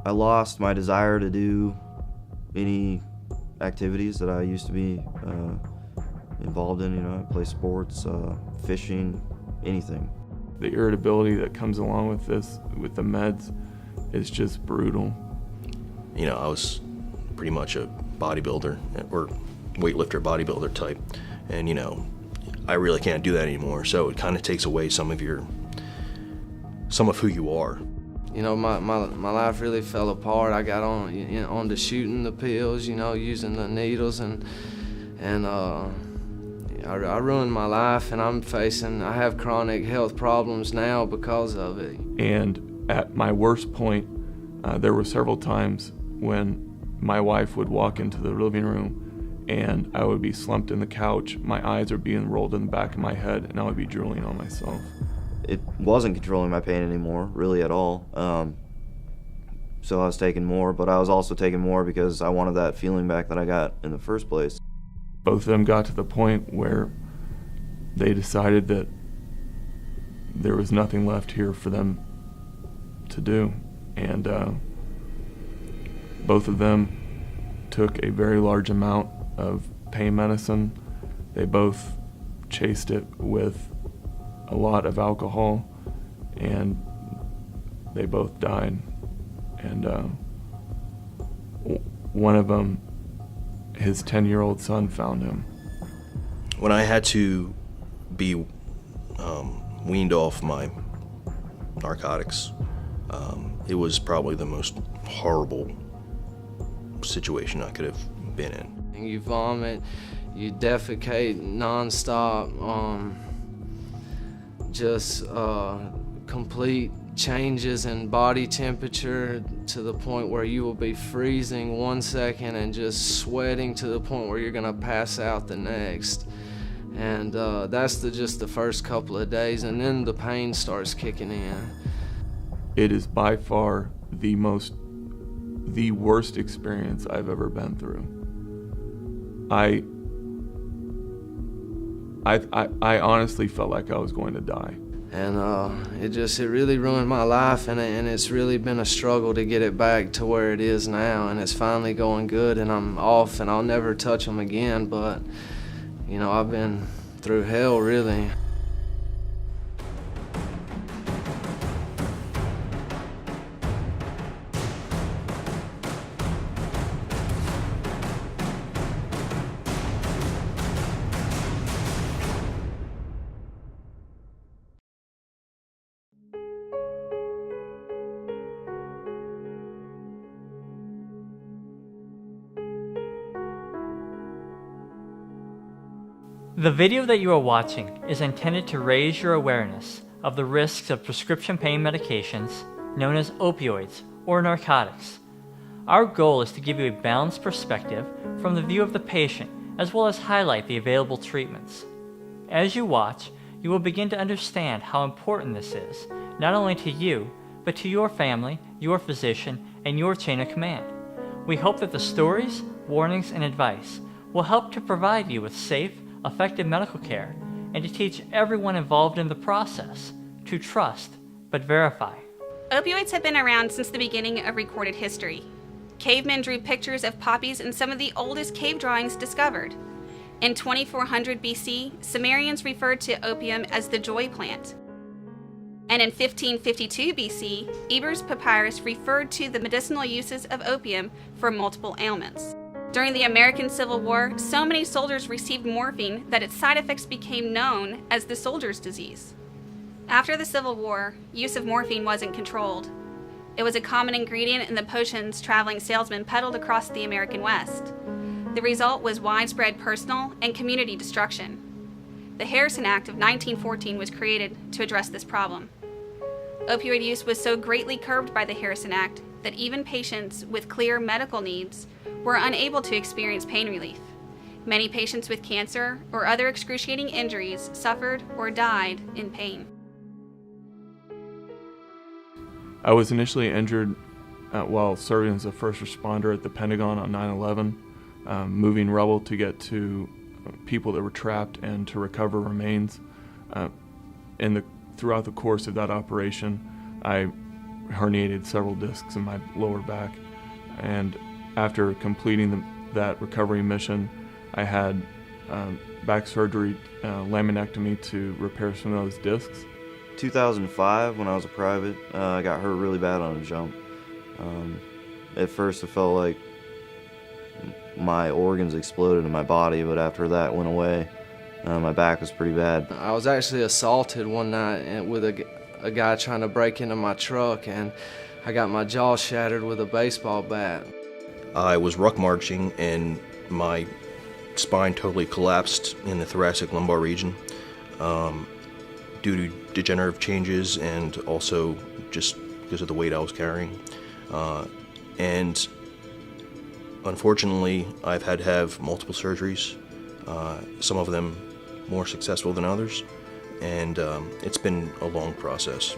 I lost my desire to do any activities that I used to be involved in. I play sports, fishing, anything. The irritability that comes along with this, with the meds, is just brutal. I was pretty much a bodybuilder or weightlifter bodybuilder type, and I really can't do that anymore, so it kind of takes away some of who you are. My life really fell apart. I got on to shooting the pills, using the needles, and I ruined my life, and I have chronic health problems now because of it. And at my worst point, there were several times when my wife would walk into the living room and I would be slumped in the couch, my eyes are being rolled in the back of my head, and I would be drooling on myself. It wasn't controlling my pain anymore, really at all. So I was taking more, but I was also taking more because I wanted that feeling back that I got in the first place. Both of them got to the point where they decided that there was nothing left here for them to do. And both of them took a very large amount of pain medicine. They both chased it with a lot of alcohol, and they both died. And one of them, his 10-year-old son found him. When I had to be weaned off my narcotics, it was probably the most horrible situation I could have been in. You vomit, you defecate nonstop, complete changes in body temperature to the point where you will be freezing 1 second and just sweating to the point where you're gonna pass out the next. And that's just the first couple of days, and then the pain starts kicking in. It is by far the worst experience I've ever been through. I honestly felt like I was going to die. And it really ruined my life, and it's really been a struggle to get it back to where it is now, and it's finally going good, and I'm off, and I'll never touch them again, but I've been through hell, really. The video that you are watching is intended to raise your awareness of the risks of prescription pain medications known as opioids or narcotics. Our goal is to give you a balanced perspective from the view of the patient, as well as highlight the available treatments. As you watch, you will begin to understand how important this is, not only to you, but to your family, your physician, and your chain of command. We hope that the stories, warnings, and advice will help to provide you with safe, effective medical care, and to teach everyone involved in the process to trust but verify. Opioids have been around since the beginning of recorded history. Cavemen drew pictures of poppies in some of the oldest cave drawings discovered. In 2400 BC, Sumerians referred to opium as the joy plant. And in 1552 BC, Eber's papyrus referred to the medicinal uses of opium for multiple ailments. During the American Civil War, so many soldiers received morphine that its side effects became known as the soldier's disease. After the Civil War, use of morphine wasn't controlled. It was a common ingredient in the potions traveling salesmen peddled across the American West. The result was widespread personal and community destruction. The Harrison Act of 1914 was created to address this problem. Opioid use was so greatly curbed by the Harrison Act that even patients with clear medical needs were unable to experience pain relief. Many patients with cancer or other excruciating injuries suffered or died in pain. I was initially injured while serving as a first responder at the Pentagon on 9/11, moving rubble to get to people that were trapped and to recover remains. Throughout the course of that operation, I herniated several discs in my lower back. And after completing that recovery mission, I had back surgery, laminectomy to repair some of those discs. 2005, when I was a private, I got hurt really bad on a jump. At first it felt like my organs exploded in my body, but after that went away, my back was pretty bad. I was actually assaulted one night with a guy trying to break into my truck, and I got my jaw shattered with a baseball bat. I was ruck marching and my spine totally collapsed in the thoracic lumbar region due to degenerative changes and also just because of the weight I was carrying. And unfortunately, I've had to have multiple surgeries, some of them more successful than others, and it's been a long process.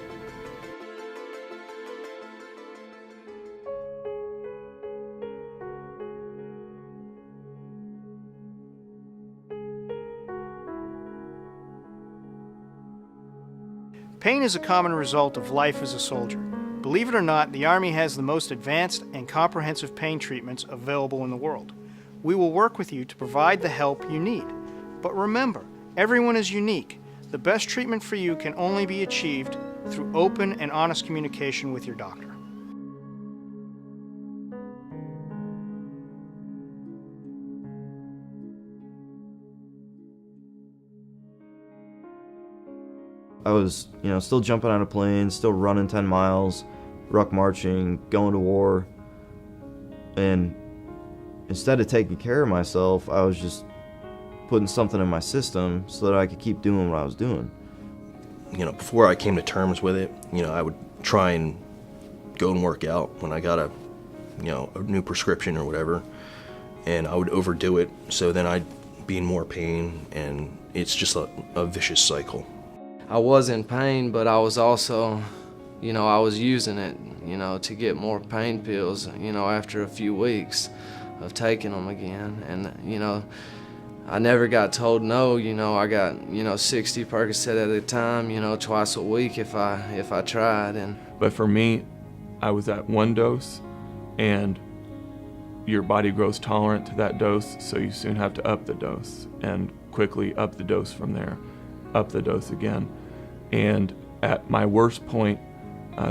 Pain is a common result of life as a soldier. Believe it or not, the Army has the most advanced and comprehensive pain treatments available in the world. We will work with you to provide the help you need. But remember, everyone is unique. The best treatment for you can only be achieved through open and honest communication with your doctor. I was, still jumping out of planes, still running 10 miles, ruck marching, going to war. And instead of taking care of myself, I was just putting something in my system so that I could keep doing what I was doing. Before I came to terms with it, I would try and go and work out when I got a new prescription or whatever, and I would overdo it, so then I'd be in more pain, and it's just a vicious cycle. I was in pain, but I was also, I was using it, to get more pain pills, after a few weeks of taking them again. And, I never got told no, I got, 60 Percocet at a time, twice a week if I tried. But for me, I was at one dose, and your body grows tolerant to that dose, so you soon have to up the dose, and quickly up the dose from there, up the dose again. And at my worst point,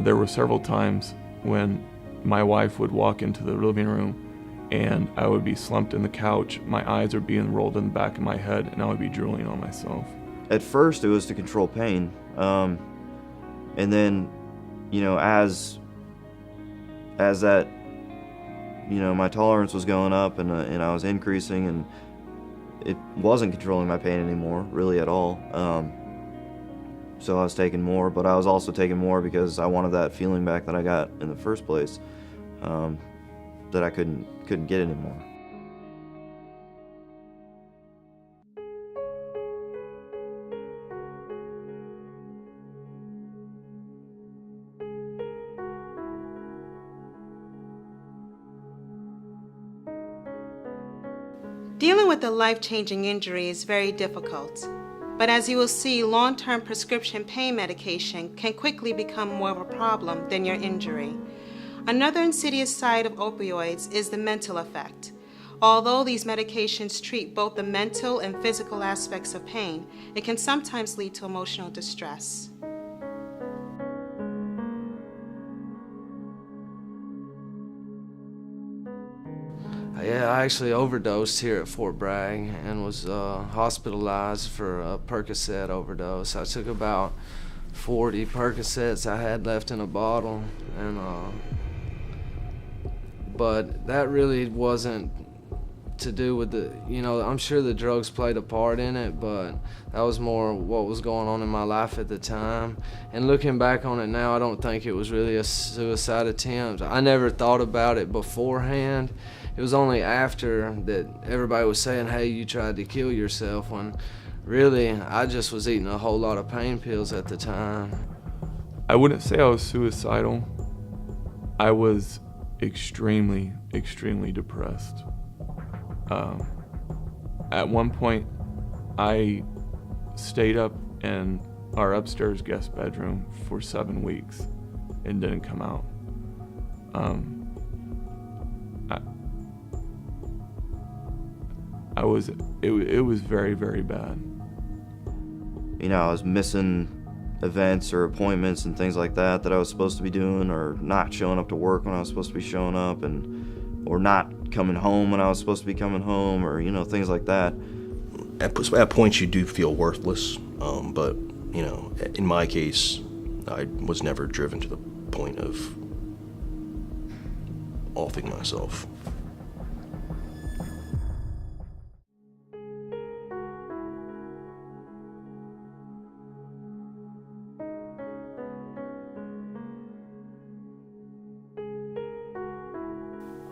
there were several times when my wife would walk into the living room and I would be slumped in the couch, my eyes are being rolled in the back of my head, and I would be drooling on myself. At first it was to control pain, and then, as that, my tolerance was going up and I was increasing, and it wasn't controlling my pain anymore, really at all. So I was taking more, but I was also taking more because I wanted that feeling back that I got in the first place, that I couldn't get anymore. Dealing with a life-changing injury is very difficult. But as you will see, long-term prescription pain medication can quickly become more of a problem than your injury. Another insidious side of opioids is the mental effect. Although these medications treat both the mental and physical aspects of pain, it can sometimes lead to emotional distress. Yeah, I actually overdosed here at Fort Bragg and was hospitalized for a Percocet overdose. I took about 40 Percocets I had left in a bottle, and but that really wasn't to do with the, I'm sure the drugs played a part in it, but that was more what was going on in my life at the time. And looking back on it now, I don't think it was really a suicide attempt. I never thought about it beforehand. It was only after that everybody was saying, hey, you tried to kill yourself, when really I just was eating a whole lot of pain pills at the time. I wouldn't say I was suicidal. I was extremely, extremely depressed. At one point, I stayed up in our upstairs guest bedroom for 7 weeks. it didn't come out. It was very, very bad. You know, I was missing events or appointments and things like that I was supposed to be doing, or not showing up to work when I was supposed to be showing up, or not coming home when I was supposed to be coming home, or, you know, things like that. At points you do feel worthless, but, you know, in my case, I was never driven to the point of offing myself.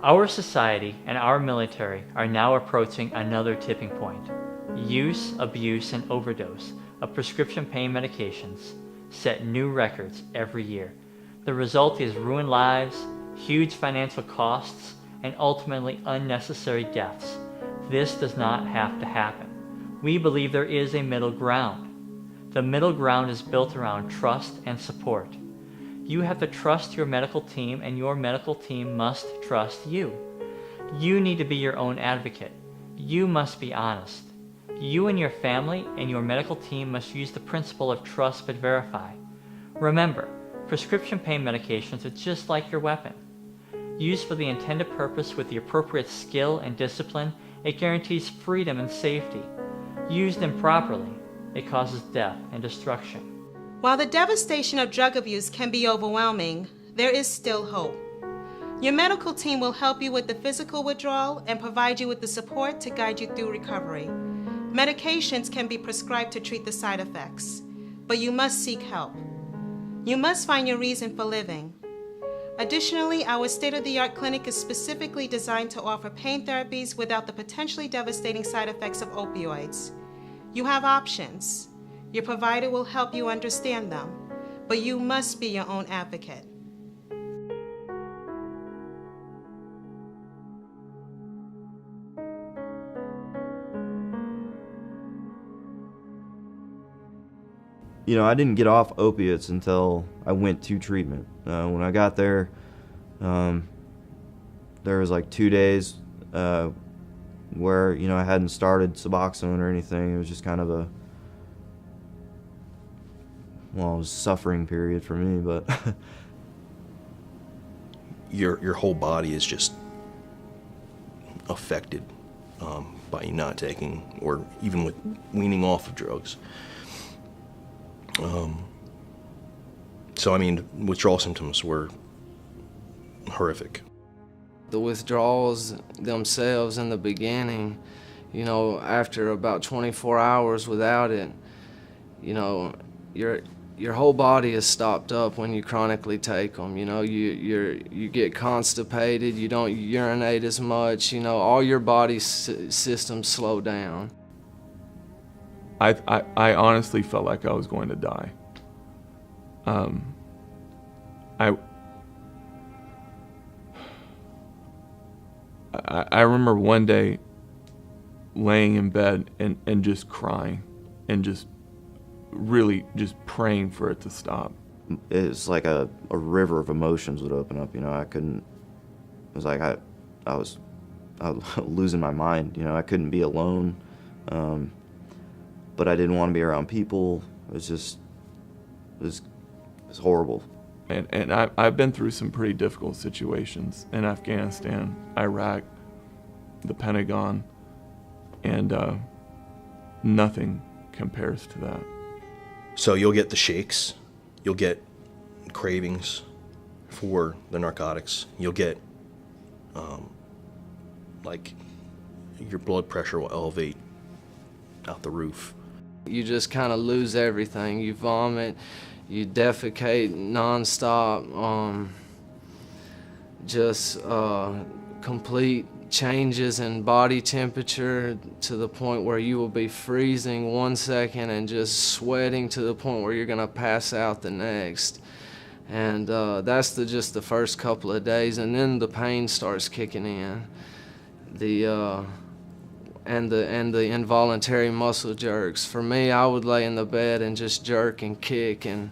Our society and our military are now approaching another tipping point. Use, abuse, and overdose of prescription pain medications set new records every year. The result is ruined lives, huge financial costs, and ultimately unnecessary deaths. This does not have to happen. We believe there is a middle ground. The middle ground is built around trust and support. You have to trust your medical team, and your medical team must trust you. You need to be your own advocate. You must be honest. You and your family and your medical team must use the principle of trust but verify. Remember, prescription pain medications are just like your weapon. Used for the intended purpose with the appropriate skill and discipline, it guarantees freedom and safety. Used improperly, it causes death and destruction. While the devastation of drug abuse can be overwhelming, there is still hope. Your medical team will help you with the physical withdrawal and provide you with the support to guide you through recovery. Medications can be prescribed to treat the side effects, but you must seek help. You must find your reason for living. Additionally, our state-of-the-art clinic is specifically designed to offer pain therapies without the potentially devastating side effects of opioids. You have options. Your provider will help you understand them, but you must be your own advocate. You know, I didn't get off opiates until I went to treatment. When I got there, there was like 2 days where, you know, I hadn't started Suboxone or anything. It was just kind of a, well, it was a suffering period for me, but Your whole body is just affected by you not taking, or even with weaning off of drugs. So, I mean, withdrawal symptoms were horrific. The withdrawals themselves in the beginning, you know, after about 24 hours without it, you know, your whole body is stopped up when you chronically take them. You know, you get constipated, you don't urinate as much, you know, all your body systems slow down. I honestly felt like I was going to die. I remember one day laying in bed and just crying and just really just praying for it to stop. it's like a river of emotions would open up. You know, I couldn't. It was like I was losing my mind. You know, I couldn't be alone. But I didn't want to be around people. It was horrible. And I've been through some pretty difficult situations in Afghanistan, Iraq, the Pentagon, and nothing compares to that. So you'll get the shakes, you'll get cravings for the narcotics, you'll get like your blood pressure will elevate out the roof. You just kind of lose everything. You vomit, you defecate nonstop, just complete changes in body temperature to the point where you will be freezing 1 second and just sweating to the point where you're gonna pass out the next. And that's just the first couple of days, and then the pain starts kicking in. The involuntary muscle jerks. For me, I would lay in the bed and just jerk and kick and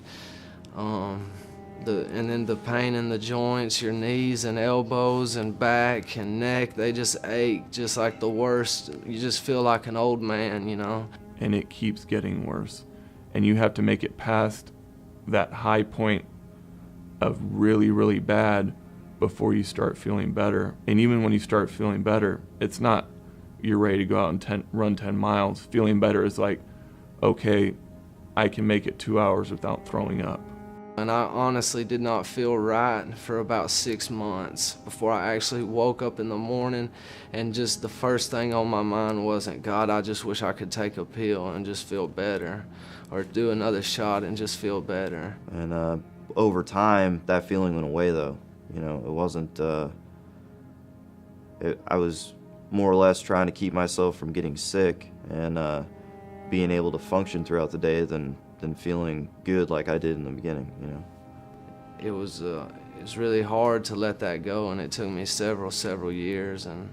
And then the pain in the joints, your knees and elbows and back and neck, they just ache just like the worst. You just feel like an old man, you know. And it keeps getting worse. And you have to make it past that high point of really, really bad before you start feeling better. And even when you start feeling better, it's not you're ready to go out and run 10 miles. Feeling better is like, okay, I can make it 2 hours without throwing up. And I honestly did not feel right for about 6 months before I actually woke up in the morning, and just the first thing on my mind wasn't, God, I just wish I could take a pill and just feel better, or do another shot and just feel better. And over time, that feeling went away though. You know, it wasn't, I was more or less trying to keep myself from getting sick and being able to function throughout the day than feeling good like I did in the beginning, you know. It was really hard to let that go, and it took me several years, and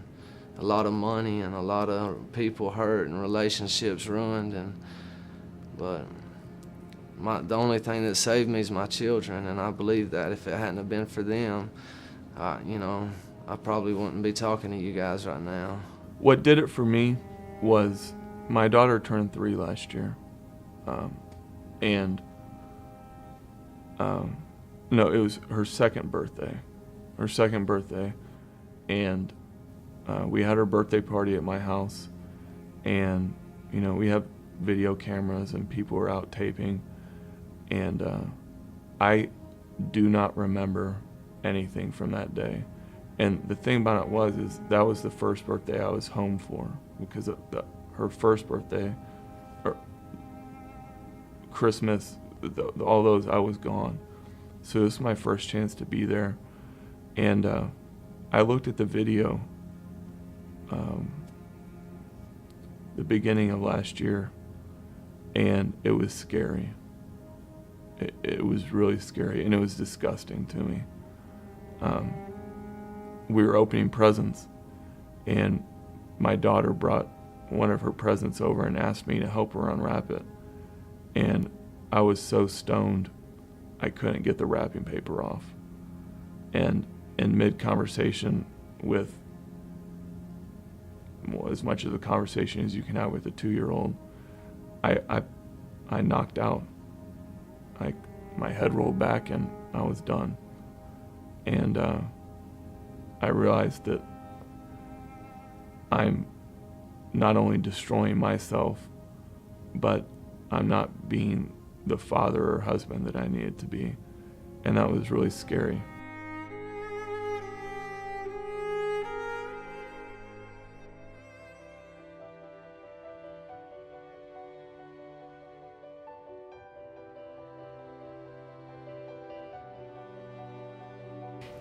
a lot of money, and a lot of people hurt, and relationships ruined, but the only thing that saved me is my children, and I believe that if it hadn't have been for them, you know, I probably wouldn't be talking to you guys right now. What did it for me was my daughter turned 3 last year. No, it was her second birthday. And we had her birthday party at my house, and you know, we have video cameras and people were out taping, and I do not remember anything from that day. And the thing about it is that was the first birthday I was home for, because her first birthday, or Christmas, all those, I was gone. So this was my first chance to be there. And I looked at the video the beginning of last year, and it was scary. It was really scary, and it was disgusting to me. We were opening presents, and my daughter brought one of her presents over and asked me to help her unwrap it. And I was so stoned, I couldn't get the wrapping paper off. And in mid-conversation with, well, as much of the conversation as you can have with a 2-year-old, I knocked out. My head rolled back and I was done. And I realized that I'm not only destroying myself, but I'm not being the father or husband that I needed to be. And that was really scary.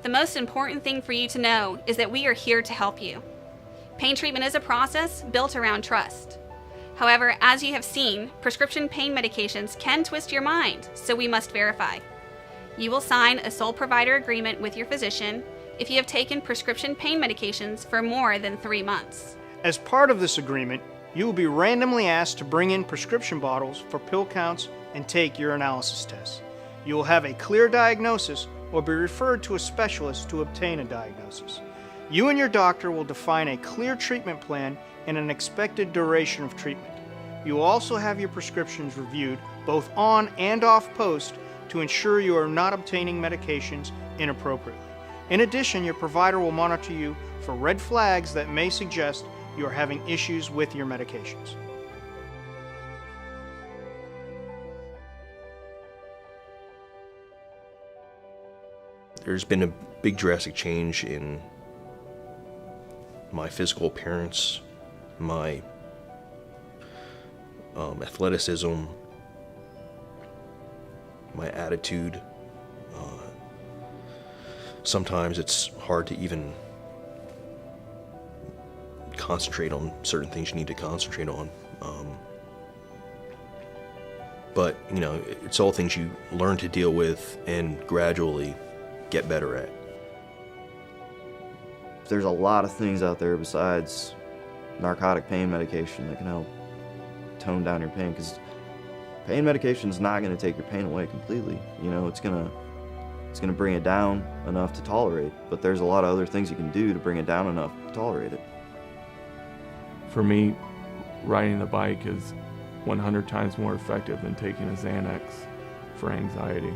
The most important thing for you to know is that we are here to help you. Pain treatment is a process built around trust. However, as you have seen, prescription pain medications can twist your mind, so we must verify. You will sign a sole provider agreement with your physician if you have taken prescription pain medications for more than 3 months. As part of this agreement, you will be randomly asked to bring in prescription bottles for pill counts and take urinalysis tests. You will have a clear diagnosis or be referred to a specialist to obtain a diagnosis. You and your doctor will define a clear treatment plan and an expected duration of treatment. You will also have your prescriptions reviewed both on and off post to ensure you are not obtaining medications inappropriately. In addition, your provider will monitor you for red flags that may suggest you are having issues with your medications. There's been a big drastic change in my physical appearance, my athleticism, my attitude. Sometimes it's hard to even concentrate on certain things you need to concentrate on. But, you know, it's all things you learn to deal with and gradually get better at. There's a lot of things out there besides narcotic pain medication that can help tone down your pain, because pain medication is not going to take your pain away completely. You know, it's going to it's going to bring it down enough to tolerate. But there's a lot of other things you can do to bring it down enough to tolerate it. For me, riding the bike is 100 times more effective than taking a Xanax for anxiety.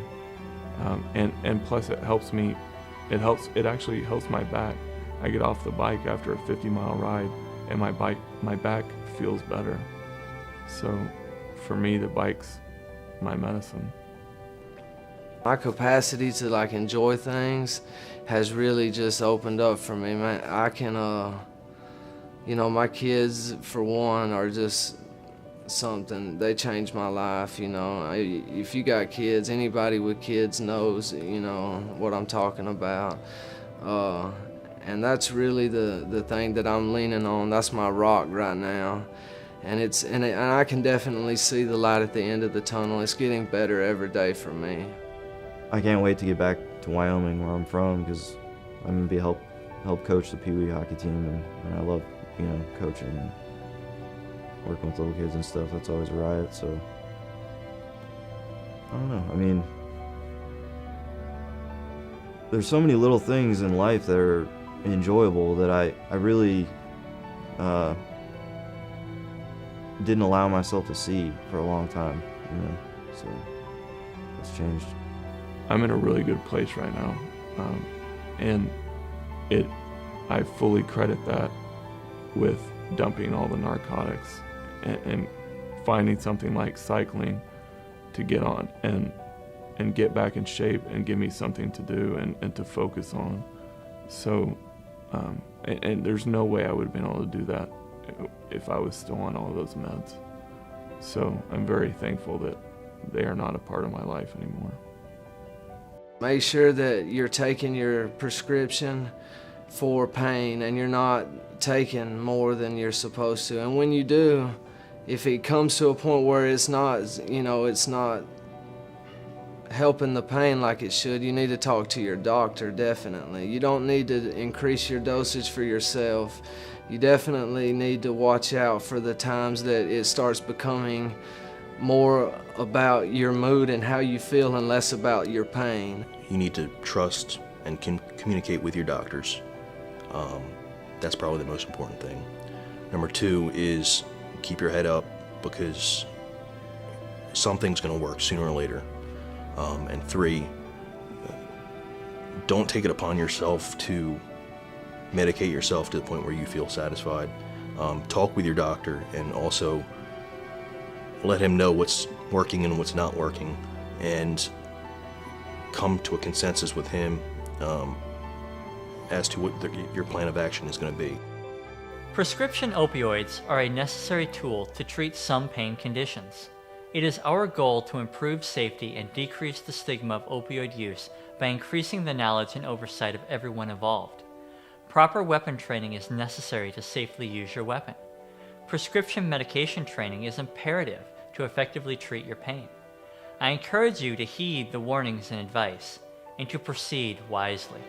And plus it helps me, it actually helps my back. I get off the bike after a 50-mile ride and my back feels better. So for me, the bike's my medicine. My capacity to like enjoy things has really just opened up for me, man. I can, you know, my kids, for one, are just something. They changed my life, you know. If you got kids, anybody with kids knows, you know, what I'm talking about. And that's really the thing that I'm leaning on. That's my rock right now. And I can definitely see the light at the end of the tunnel. It's getting better every day for me. I can't wait to get back to Wyoming, where I'm from, because I'm gonna be help coach the Pee Wee hockey team, and I love, you know, coaching and working with little kids and stuff. That's always a riot. So I don't know. I mean, there's so many little things in life that are enjoyable that I really didn't allow myself to see for a long time, you know. So it's changed. I'm in a really good place right now, and I fully credit that with dumping all the narcotics and finding something like cycling to get on and get back in shape and give me something to do and to focus on. So, and there's no way I would have been able to do that if I was still on all of those meds. So I'm very thankful that they are not a part of my life anymore. Make sure that you're taking your prescription for pain and you're not taking more than you're supposed to. And when you do, if it comes to a point where it's not, you know, it's not helping the pain like it should, you need to talk to your doctor, definitely. You don't need to increase your dosage for yourself. You definitely need to watch out for the times that it starts becoming more about your mood and how you feel and less about your pain. You need to trust and communicate with your doctors. That's probably the most important thing. Number two is keep your head up, because something's going to work sooner or later. And three, don't take it upon yourself to medicate yourself to the point where you feel satisfied. Talk with your doctor and also let him know what's working and what's not working, and come to a consensus with him as to what your plan of action is going to be. Prescription opioids are a necessary tool to treat some pain conditions. It is our goal to improve safety and decrease the stigma of opioid use by increasing the knowledge and oversight of everyone involved. Proper weapon training is necessary to safely use your weapon. Prescription medication training is imperative to effectively treat your pain. I encourage you to heed the warnings and advice and to proceed wisely.